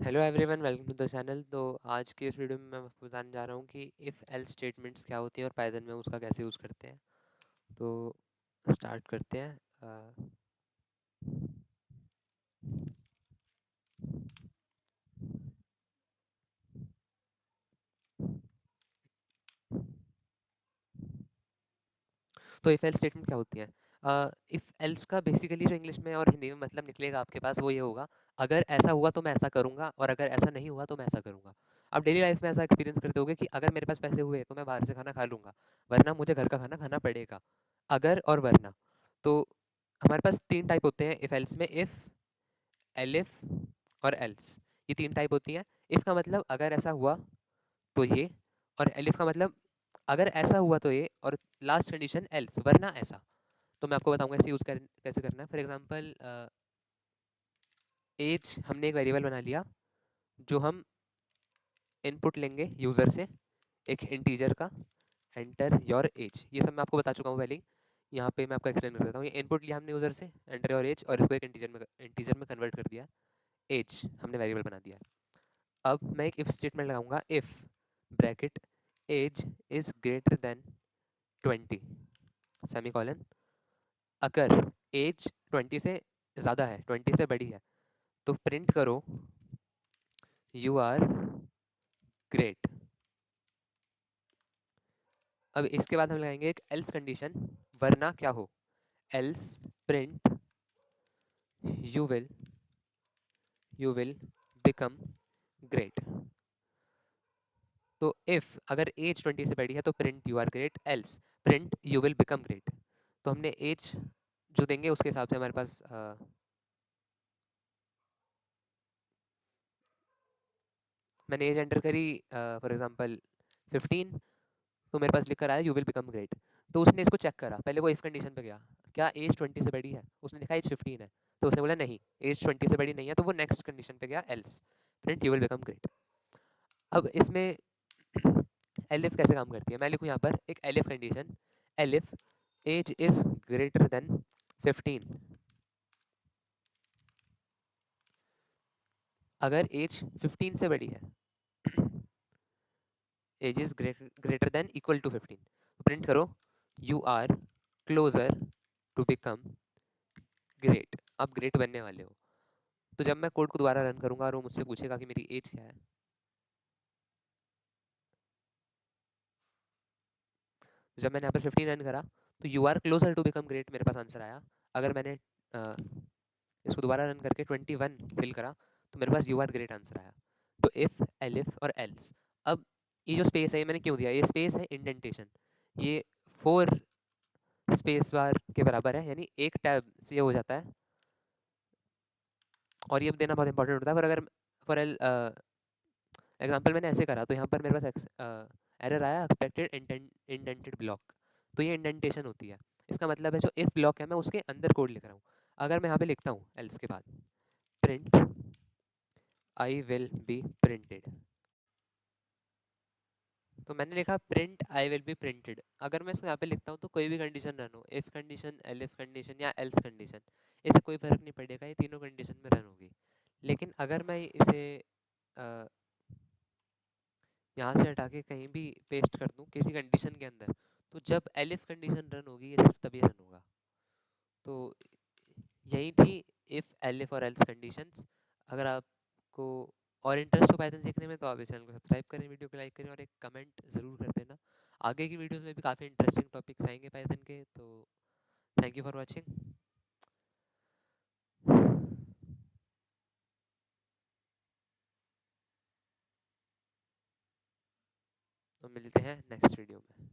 Hello everyone, welcome to the channel. तो आज के इस वीडियो में मैं आपको बताने जा रहा हूँ कि इफ़ एल्स स्टेटमेंट्स क्या होती हैं और पाइथन में उसका कैसे यूज़ करते हैं। तो स्टार्ट करते हैं। तो इफ़ एल्स स्टेटमेंट क्या होती है? इफ़ एल्स का बेसिकली जो इंग्लिश में और हिंदी में मतलब निकलेगा आपके पास वो ये होगा, अगर ऐसा हुआ तो मैं ऐसा करूँगा और अगर ऐसा नहीं हुआ तो मैं ऐसा करूँगा। आप डेली लाइफ में ऐसा एक्सपीरियंस करते होगे कि अगर मेरे पास पैसे हुए तो मैं बाहर से खाना खा लूँगा, वरना मुझे घर का खाना खाना पड़ेगा। अगर और वरना। तो हमारे पास तीन टाइप होते हैं इफ़ एल्स में: इफ़, एलिफ और एल्स। ये तीन टाइप होती हैं। इफ़ का मतलब अगर ऐसा हुआ तो ये, और एलिफ का मतलब अगर ऐसा हुआ तो ये, और लास्ट कंडीशन एल्स, वरना ऐसा। तो मैं आपको बताऊंगा इसे यूज़ कर कैसे करना है। फॉर एग्जांपल, एज हमने एक वेरिएबल बना लिया जो हम इनपुट लेंगे यूज़र से, एक इंटीजर का। एंटर योर एज, ये सब मैं आपको बता चुका हूँ पहले ही। यहाँ पे मैं आपको एक्सप्लेन कर देता हूँ। ये इनपुट लिया हमने यूज़र से, एंटर योर एज, और इसको एक इंटीजर में कन्वर्ट कर दिया। एज हमने वेरिएबल बना दिया। अब मैं एक इफ स्टेटमेंट लगाऊंगा। If bracket age is greater than 20 semicolon, अगर एज 20 से ज़्यादा है, 20 से बड़ी है, तो प्रिंट करो यू आर ग्रेट। अब इसके बाद हम लगाएंगे एक एल्स कंडीशन, वरना क्या हो। Else print you will you will become great. तो इफ़ अगर एज 20 से बड़ी है तो print you are great, else print you will become great. तो हमने एज जो देंगे उसके हिसाब से हमारे पास मैंने एज एंटर करी, फॉर एग्जांपल 15, तो मेरे पास लिख कर आया यू विल बिकम ग्रेट। तो उसने इसको चेक करा, पहले वो इफ कंडीशन पे गया, क्या एज 20 से बड़ी है, उसने देखा एज 15 है, तो उसने बोला नहीं, एज 20 से बड़ी नहीं है, तो वो नेक्स्ट कंडीशन पे गया, else print you will become great. अब इसमें एलिफ कैसे काम करती है, मैं लिखूँ यहाँ पर एक elif condition. Elif age is greater than 15, अगर एज 15 से बड़ी है, age is greater than equal to 15, तो प्रिंट करो you are closer to become great. आप ग्रेट बनने वाले हो। तो जब मैं कोड को दोबारा रन करूंगा और वो मुझसे पूछेगा कि मेरी एज क्या है, जब मैंने यहाँ पर 15 रन करा तो you are closer to become great मेरे पास आंसर आया। अगर मैंने इसको दोबारा रन करके 21 फिल करा तो मेरे पास यू आर ग्रेट आंसर आया। तो इफ़, एलिफ और एल्स। अब ये जो स्पेस है ये मैंने क्यों दिया, ये स्पेस है इंडेंटेशन। ये 4 स्पेस बार के बराबर है, यानी एक टैब से ये हो जाता है, और ये देना बहुत इंपॉर्टेंट होता है। पर अगर फॉर एग्जाम्पल मैंने ऐसे करा तो यहाँ पर मेरे पास एरर आया, एक्सपेक्टेड इंडेंटेड ब्लॉक। तो ये इंडेंटेशन होती है। इसका मतलब है जो इफ ब्लॉक है मैं उसके अंदर कोड लिख रहा हूँ। अगर मैं यहाँ पे लिखता हूँ एल्स के बाद print I will be printed, तो मैंने लिखा print I will be printed. अगर मैं इसको यहाँ पे लिखता हूँ तो कोई भी कंडीशन रन हो, इफ कंडीशन, एलिफ कंडीशन या एल्स कंडीशन, इससे कोई फर्क नहीं पड़ेगा, ये तीनों कंडीशन में रन होगी। लेकिन अगर मैं इसे यहाँ से हटा के कहीं भी पेस्ट कर दूँ किसी कंडीशन के अंदर, तो जब एलिफ कंडीशन रन होगी ये सिर्फ तभी रन होगा। तो यही थी इफ़, एलिफ और एल्स कंडीशंस। अगर आपको और इंटरेस्ट हो पाइथन सीखने में तो आप इस चैनल को सब्सक्राइब करें, वीडियो को लाइक करें और एक कमेंट ज़रूर कर देना। आगे की वीडियोस में भी काफ़ी इंटरेस्टिंग टॉपिक्स आएंगे पाइथन के। तो थैंक यू फॉर वॉचिंग। तो मिलते हैं नेक्स्ट वीडियो में।